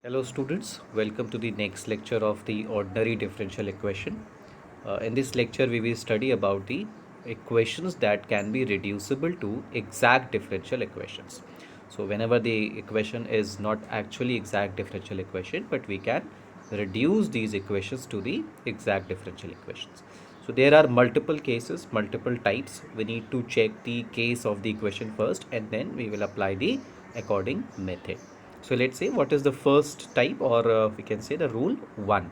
Hello students, welcome to the next lecture of the ordinary differential equation. In this lecture we will study about the equations that can be reducible to exact differential equations. So whenever the equation is not actually exact differential equation, but we can reduce these equations to the exact differential equations. So there are multiple cases, multiple types. We need to check the case of the equation first and then we will apply the according method. So let's say what is the first type, or we can say the rule 1.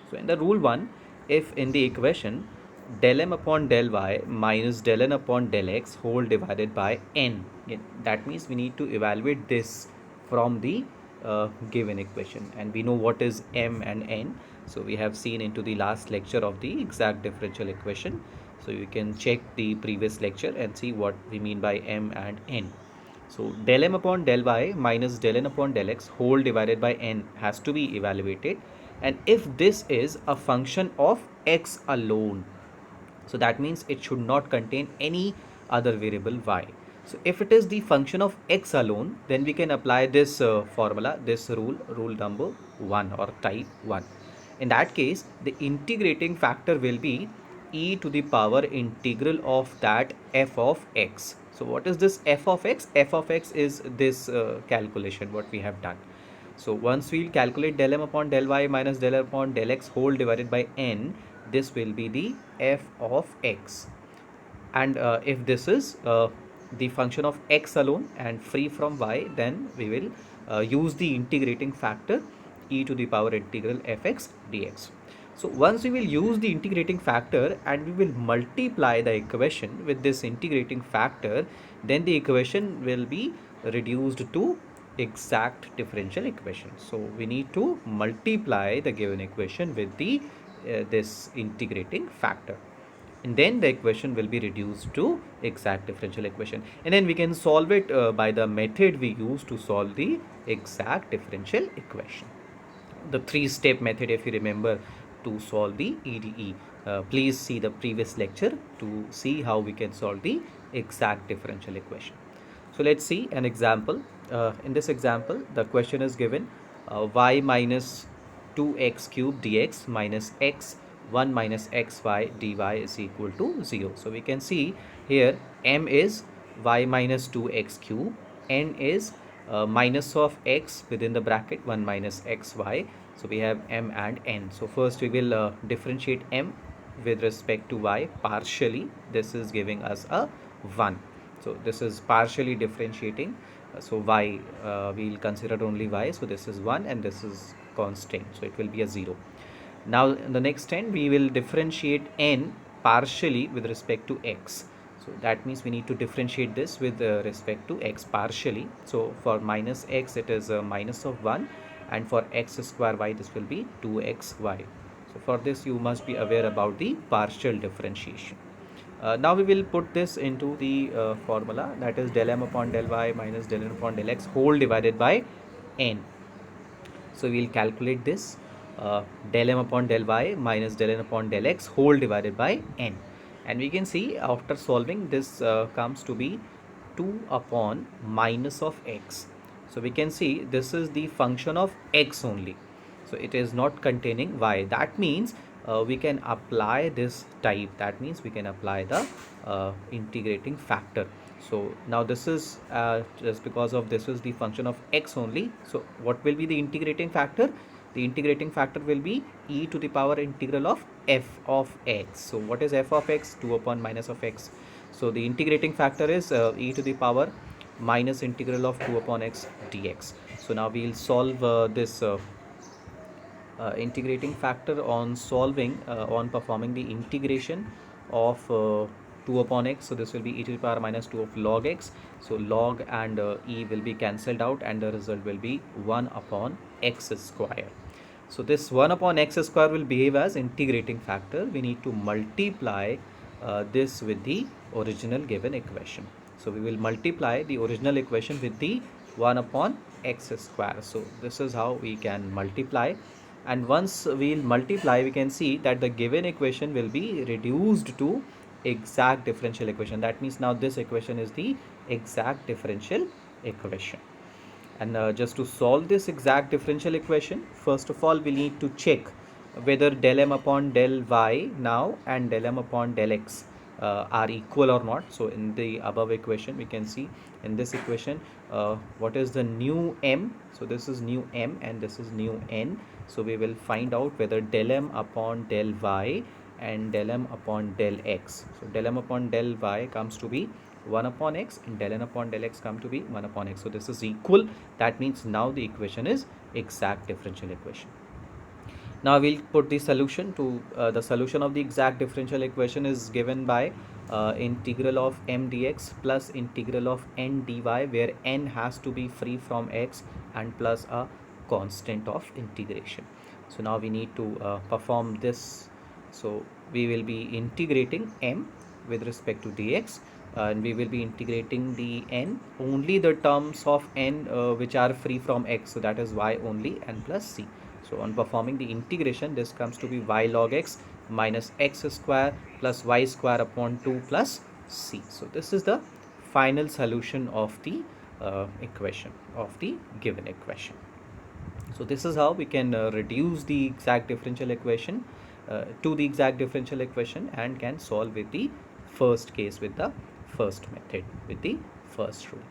So in the rule 1, if in the equation del m upon del y minus del n upon del x whole divided by n, that means we need to evaluate this from the given equation, and we know what is m and n. So we have seen into the last lecture of the exact differential equation. So you can check the previous lecture and see what we mean by m and n. So del m upon del y minus del n upon del x whole divided by n has to be evaluated, and if this is a function of x alone, so that means it should not contain any other variable y. So if it is the function of x alone, then we can apply this formula, this rule number 1 or type 1. In that case, the integrating factor will be e to the power integral of that f of x. So what is this f of x? F of x is this calculation what we have done. So once we'll calculate del m upon del y minus del m upon del x whole divided by n, this will be the f of x. And if this is the function of x alone and free from y, then we will use the integrating factor e to the power integral fx dx. So once we will use the integrating factor and we will multiply the equation with this integrating factor, then the equation will be reduced to exact differential equation. So we need to multiply the given equation with the this integrating factor, and then the equation will be reduced to exact differential equation, and then we can solve it by the method we use to solve the exact differential equation, the three-step method, if you remember, to solve the EDE. Please see the previous lecture to see how we can solve the exact differential equation. So let's see an example. In this example, the question is given y minus 2x cube dx minus x 1 minus xy dy is equal to 0. So we can see here m is y minus 2x cube, n is minus of x within the bracket 1 minus xy. So we have m and n. So first we will differentiate m with respect to y partially. This is giving us a 1. So this is partially differentiating. So y, we will consider only y. So this is 1 and this is constant. So it will be a 0. Now in the next end we will differentiate n partially with respect to x. So that means we need to differentiate this with respect to x partially. So for minus x it is a minus of 1, and for x square y this will be 2xy. So for this you must be aware about the partial differentiation. Now we will put this into the formula, that is del m upon del y minus del n upon del x whole divided by n. So we will calculate this del m upon del y minus del n upon del x whole divided by n, and we can see after solving this comes to be 2 upon minus of x. So we can see this is the function of x only, so it is not containing y. That means we can apply this type, that means we can apply the integrating factor. So now this is just because of this is the function of x only. So what will be the integrating factor? The integrating factor will be e to the power integral of f of x. So what is f of x? 2 upon minus of x. So the integrating factor is e to the power minus integral of 2 upon x dx. So now we will solve this integrating factor on solving on performing the integration of 2 upon x. So this will be e to the power minus 2 of log x. So log and e will be cancelled out, and the result will be 1 upon x square. So this 1 upon x square will behave as integrating factor. We need to multiply this with the original given equation. So we will multiply the original equation with the 1 upon x square. So this is how we can multiply, and once we'll multiply we can see that the given equation will be reduced to exact differential equation. That means now this equation is the exact differential equation. And just to solve this exact differential equation, first of all we need to check whether del m upon del y now and del m upon del x are equal or not. So in the above equation we can see, in this equation what is the new m. So this is new m and this is new n. So we will find out whether del m upon del y and del m upon del x. So del m upon del y comes to be 1 upon x and del n upon del x come to be 1 upon x. So this is equal. That means now the equation is exact differential equation. Now we'll put the solution to the solution of the exact differential equation is given by integral of m dx plus integral of n dy, where n has to be free from x and plus a constant of integration. So now we need to perform this. So we will be integrating m with respect to dx, and we will be integrating the n, only the terms of n which are free from x, so that is y only, and plus c. So on performing the integration, this comes to be y log x minus x square plus y square upon 2 plus c. So this is the final solution of the equation, of the given equation. So this is how we can reduce the exact differential equation to the exact differential equation, and can solve with the first case, with the first method, with the first rule.